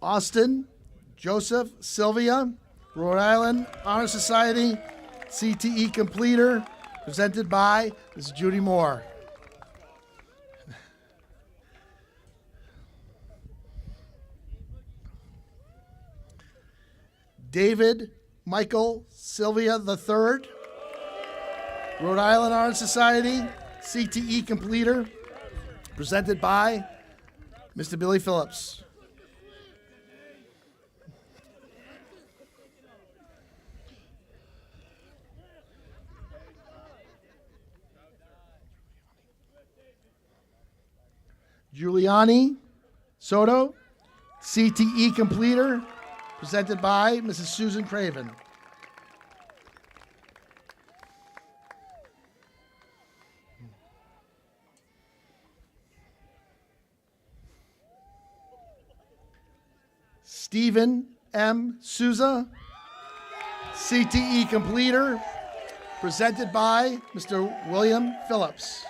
Austin Joseph Sylvia, Rhode Island Honor Society, CTE completer, presented by Ms. Judy Moore. David Michael Sylvia III, Rhode Island Honor Society, CTE completer, presented by Mr. Billy Phillips. Giuliani Soto, CTE completer, presented by Mrs. Susan Craven. Stephen M. Souza, CTE completer, presented by Mr. William Phillips.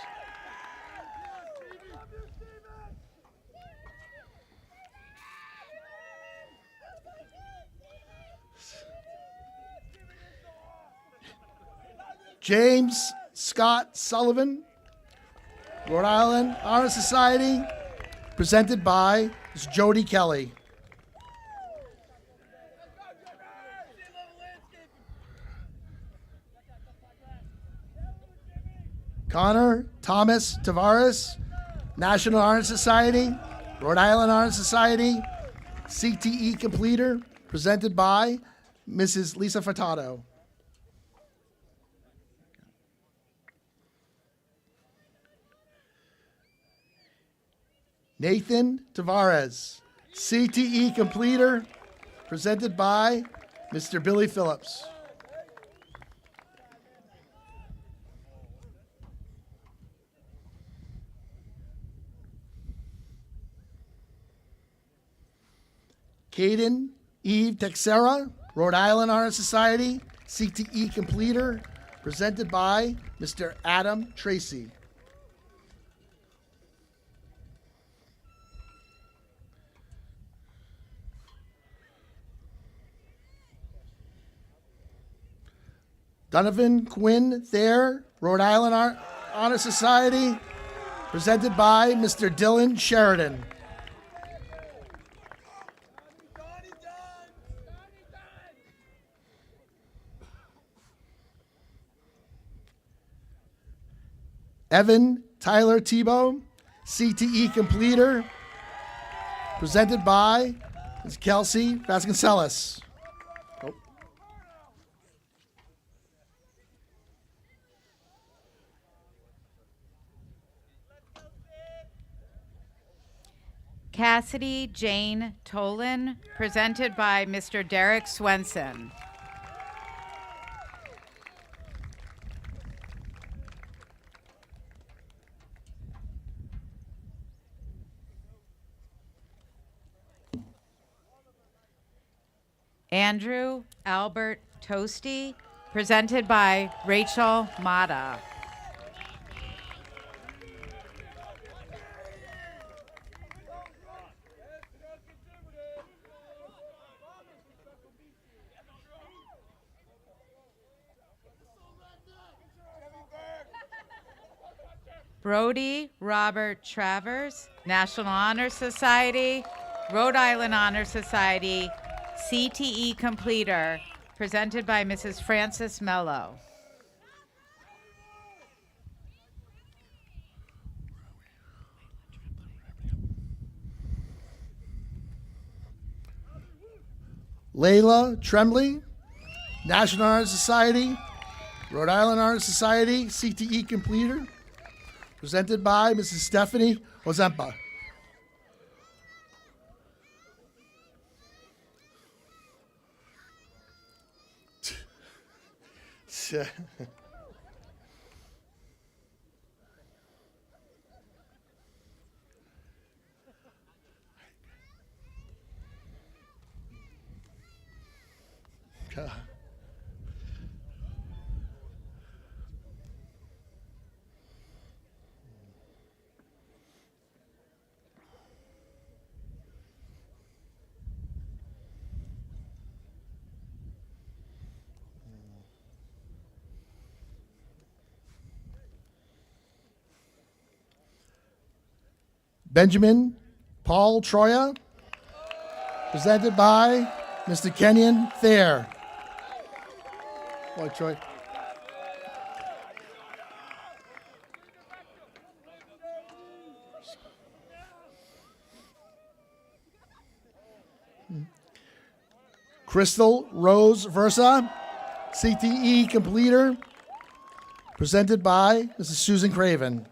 James Scott Sullivan, Rhode Island Honor Society, presented by Ms. Jody Kelly. Connor Thomas Tavares, National Honor Society, Rhode Island Honor Society, CTE completer, presented by Mrs. Lisa Furtado. Nathan Tavares, CTE completer, presented by Mr. Billy Phillips. Caden Eve Texera, Rhode Island Honor Society, CTE completer, presented by Mr. Adam Tracy. Donovan Quinn Thayer, Rhode Island Honor Society, presented by Mr. Dylan Sheridan. Evan Tyler Tebow, CTE completer, presented by Ms. Kelsey Vasconcelos. Cassidy Jane Tolan, presented by Mr. Derek Swenson. Andrew Albert Toasty, presented by Rachel Mata. Brody Robert Travers, National Honor Society, Rhode Island Honor Society, CTE completer, presented by Mrs. Frances Mello. Layla Tremblay, National Honor Society, Rhode Island Honor Society, CTE completer, presented by Mrs. Stephanie Ozempa. God. Benjamin Paul Troya, presented by Mr. Kenyon Thayer. Boy, Troy. Crystal Rose Versa, CTE completer, presented by Mrs. Susan Craven.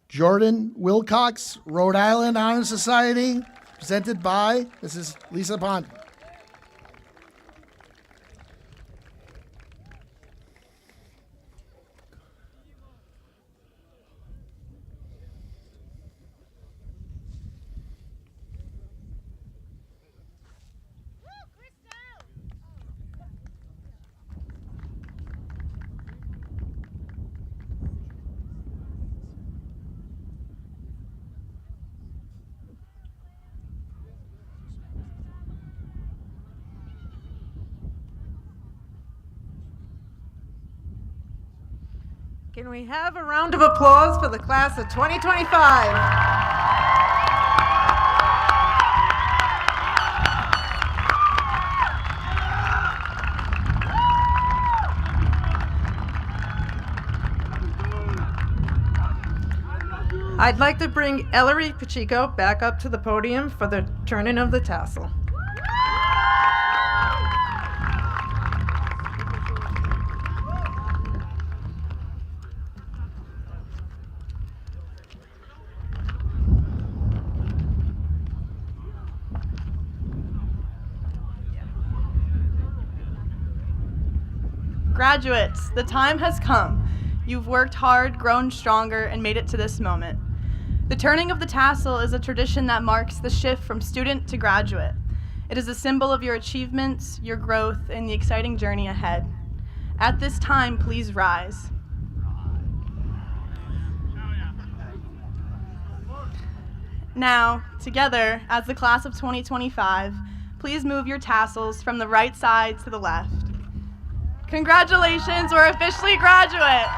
Jordan Wilcox, Rhode Island Honor Society, presented by Mrs. Lisa Pond. Can we have a round of applause for the class of 2025? I'd like to bring Ellery Pacheco back up to the podium for the turning of the tassel. Graduates, the time has come. You've worked hard, grown stronger, and made it to this moment. The turning of the tassel is a tradition that marks the shift from student to graduate. It is a symbol of your achievements, your growth, and the exciting journey ahead. At this time, please rise. Now, together, as the class of 2025, please move your tassels from the right side to the left. Congratulations, we're officially graduates.